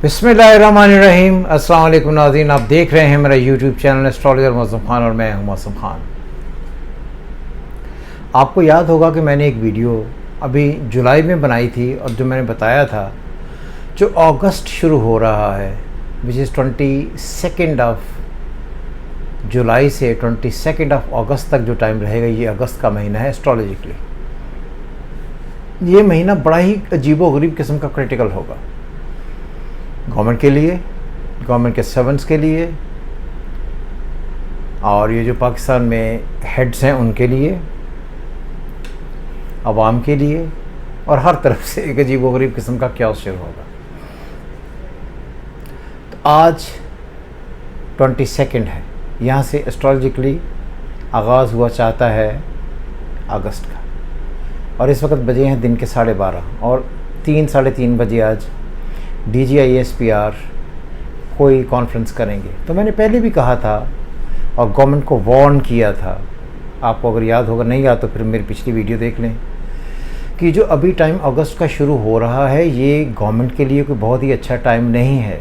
बिस्मिल्लाहिर्रहमानिर्रहीम। अस्सलाम वालेकुम नाज़रीन, आप देख रहे हैं मेरा यूट्यूब चैनल एस्ट्रोलॉजर मौसम खान और मैं हूं मौसम खान। आपको याद होगा कि मैंने एक वीडियो अभी जुलाई में बनाई थी और जो मैंने बताया था जो अगस्त शुरू हो रहा है विच इज़ 22 ऑफ जुलाई से 22 ऑफ अगस्त तक जो टाइम रहेगा, ये अगस्त का महीना है एस्ट्रोलॉजिकली। ये महीना बड़ा ही अजीबोगरीब किस्म का क्रिटिकल होगा गवर्नमेंट के लिए, गवर्नमेंट के सर्वेंट्स के लिए, और ये जो पाकिस्तान में हेड्स हैं उनके लिए, आवाम के लिए, और हर तरफ से एक अजीबोगरीब किस्म का क्या शुरू होगा। तो आज 22 है, यहाँ से एस्ट्रोलॉजिकली आगाज़ हुआ चाहता है अगस्त का, और इस वक्त बजे हैं दिन के 12:30 और 3-3:30 बजे आज DGISPR कोई कॉन्फ्रेंस करेंगे। तो मैंने पहले भी कहा था और गवर्नमेंट को वार्न किया था, आपको अगर याद होगा, नहीं याद तो फिर मेरी पिछली वीडियो देख लें, कि जो अभी टाइम अगस्त का शुरू हो रहा है ये गवर्नमेंट के लिए कोई बहुत ही अच्छा टाइम नहीं है।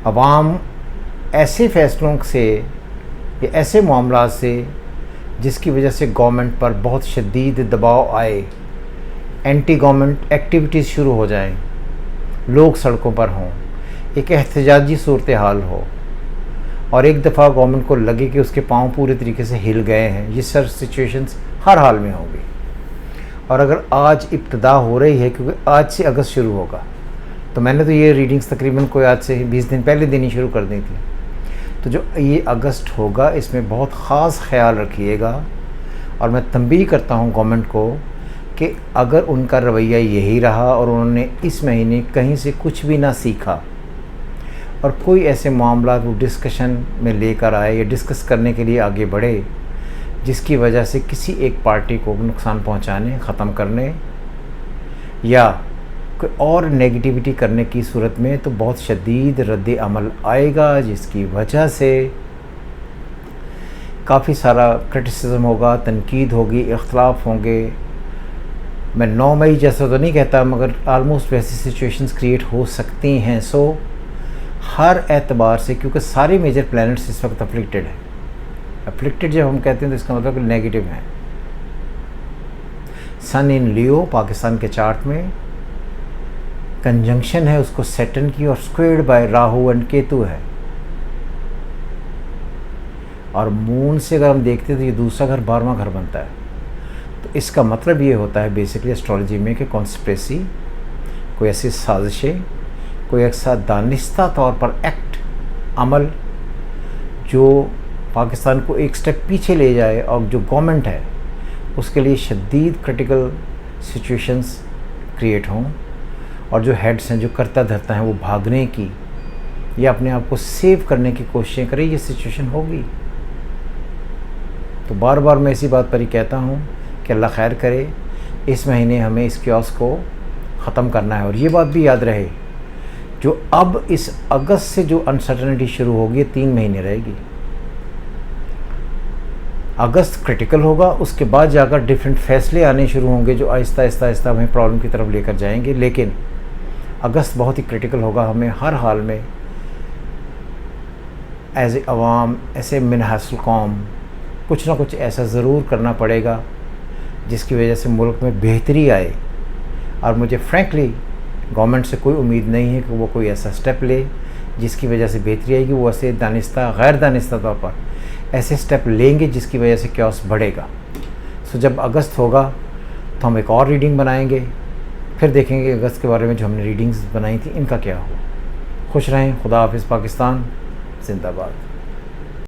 अवाम ऐसे फ़ैसलों से या ऐसे मामलों से जिसकी वजह से गवर्नमेंट पर बहुत शदीद दबाव आए, एंटी गवर्नमेंट एक्टिविटीज़ शुरू हो जाएं, लोग सड़कों पर हों, एक एहतजाजी सूरत हाल हो और एक दफ़ा गवर्नमेंट को लगे कि उसके पाँव पूरे तरीके से हिल गए हैं, ये सर सिचुएशंस हर हाल में होंगी। और अगर आज इब्तदा हो रही है, क्योंकि आज से अगस्त शुरू होगा, तो मैंने तो ये रीडिंग्स तकरीबन कोई आज से 20 दिन पहले देनी शुरू कर दी थी। तो जो ये अगस्त होगा इसमें बहुत ख़ास ख्याल रखिएगा, और मैं तंबीह करता हूँ गवर्नमेंट को कि अगर उनका रवैया यही रहा और उन्होंने इस महीने कहीं से कुछ भी ना सीखा और कोई ऐसे मामला वो डिस्कशन में लेकर आए या डिस्कस करने के लिए आगे बढ़े जिसकी वजह से किसी एक पार्टी को नुकसान पहुंचाने, ख़त्म करने या कोई और नेगेटिविटी करने की सूरत में, तो बहुत शदीद रद्द अमल आएगा, जिसकी वजह से काफ़ी सारा क्रिटिसिज्म होगा, तनकीद होगी, इख्तलाफ होंगे। मैं 9 मई जैसा तो नहीं कहता, मगर आलमोस्ट वैसी सिचुएशंस क्रिएट हो सकती हैं। सो हर एतबार से, क्योंकि सारे मेजर प्लैनेट्स इस वक्त अफ्लिक्टेड हैं। अफ्लिक्टेड जब हम कहते हैं तो इसका मतलब नेगेटिव है। सन इन लियो पाकिस्तान के चार्ट में कंजंक्शन है उसको सैटर्न की, और squared by Rahu and Ketu है। और मून से अगर हम देखते हैं तो ये दूसरा घर 12वां घर बनता है। तो इसका मतलब ये होता है बेसिकली एस्ट्रोलॉजी में कि कॉन्स्पिरेसी, कोई ऐसी साजिशें, कोई ऐसा दानिस्ता तौर पर एक्ट, अमल जो पाकिस्तान को एक स्टेप पीछे ले जाए और जो गवर्नमेंट है उसके लिए शदीद क्रिटिकल सिचुएशंस क्रिएट हों, और जो हेड्स हैं, जो करता धरता हैं, वो भागने की या अपने आप को सेव करने की कोशिशें करें, ये सिचुएशन होगी। तो बार बार मैं इसी बात पर ही कहता हूँ कि अल्लाह खैर करे, इस महीने हमें इस क्योस को ख़त्म करना है। और ये बात भी याद रहे, जो अब इस अगस्त से जो अनसर्टनिटी शुरू होगी 3 महीने रहेगी। अगस्त क्रिटिकल होगा, उसके बाद जाकर डिफरेंट फैसले आने शुरू होंगे जो आहिस्ता आहिस्ता आहिस्ता हमें प्रॉब्लम की तरफ लेकर जाएंगे। लेकिन अगस्त बहुत ही क्रिटिकल होगा, हमें हर हाल में एज ए अवाम, ऐसे मिनहासल कौम कुछ ना कुछ ऐसा ज़रूर करना पड़ेगा जिसकी वजह से मुल्क में बेहतरी आए। और मुझे फ्रैंकली गवर्नमेंट से कोई उम्मीद नहीं है कि वो कोई ऐसा स्टेप ले जिसकी वजह से बेहतरी आएगी। वो ऐसे दानिस्ता, गैर दानिस्ता तौर पर ऐसे स्टेप लेंगे जिसकी वजह से क्योस बढ़ेगा। सो जब अगस्त होगा तो हम एक और रीडिंग बनाएंगे, फिर देखेंगे अगस्त के बारे में जो हमने रीडिंग्स बनाई थी इनका क्या हुआ। खुश रहें, खुदा हाफिज़, पाकिस्तान जिंदाबाद।